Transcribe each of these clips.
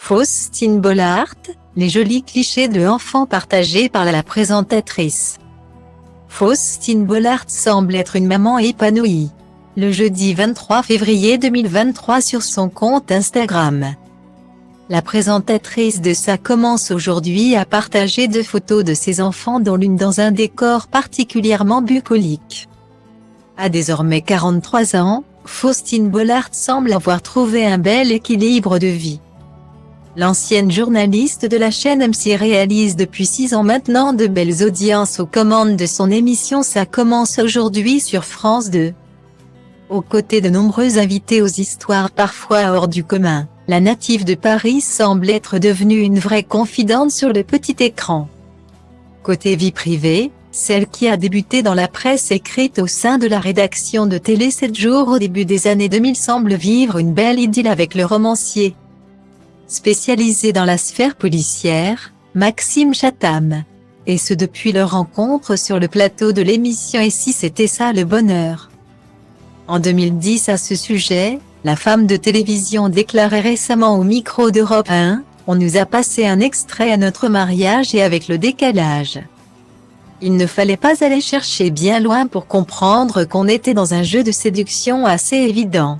Faustine Bollaert, les jolis clichés de enfants partagés par la présentatrice. Faustine Bollaert semble être une maman épanouie. Le jeudi 23 février 2023 sur son compte Instagram. La présentatrice de Ça commence aujourd'hui à partager 2 photos de ses enfants dont l'une dans un décor particulièrement bucolique. À désormais 43 ans, Faustine Bollaert semble avoir trouvé un bel équilibre de vie. L'ancienne journaliste de la chaîne M6 réalise depuis 6 ans maintenant de belles audiences aux commandes de son émission Ça commence aujourd'hui sur France 2. Aux côtés de nombreux invités aux histoires parfois hors du commun, la native de Paris semble être devenue une vraie confidente sur le petit écran. Côté vie privée, celle qui a débuté dans la presse écrite au sein de la rédaction de Télé 7 jours au début des années 2000 semble vivre une belle idylle avec le romancier. Spécialisé dans la sphère policière, Maxime Chatham. Et ce depuis leur rencontre sur le plateau de l'émission Et si c'était ça le bonheur. En 2010 à ce sujet, la femme de télévision déclarait récemment au micro d'Europe 1, « On nous a passé un extrait à notre mariage et avec le décalage. Il ne fallait pas aller chercher bien loin pour comprendre qu'on était dans un jeu de séduction assez évident. »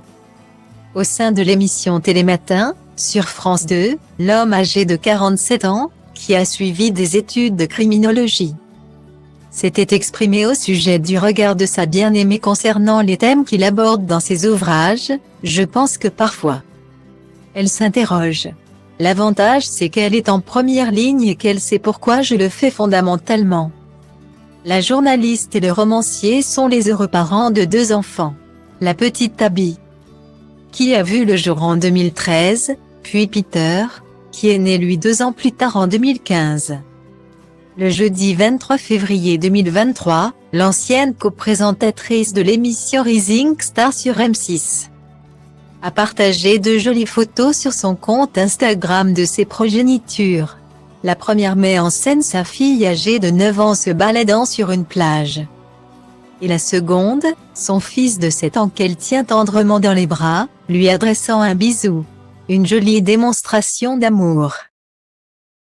Au sein de l'émission Télématin, sur France 2, l'homme âgé de 47 ans, qui a suivi des études de criminologie, s'était exprimé au sujet du regard de sa bien-aimée concernant les thèmes qu'il aborde dans ses ouvrages. « Je pense que parfois, elle s'interroge. L'avantage c'est qu'elle est en première ligne et qu'elle sait pourquoi je le fais fondamentalement. » La journaliste et le romancier sont les heureux parents de 2 enfants. La petite Tabby, qui a vu le jour en 2013, puis Peter, qui est né lui 2 ans plus tard en 2015. Le jeudi 23 février 2023, l'ancienne co-présentatrice de l'émission Rising Star sur M6 a partagé 2 jolies photos sur son compte Instagram de ses progénitures. La première met en scène sa fille âgée de 9 ans se baladant sur une plage. Et la seconde, son fils de 7 ans qu'elle tient tendrement dans les bras, lui adressant un bisou. Une jolie démonstration d'amour.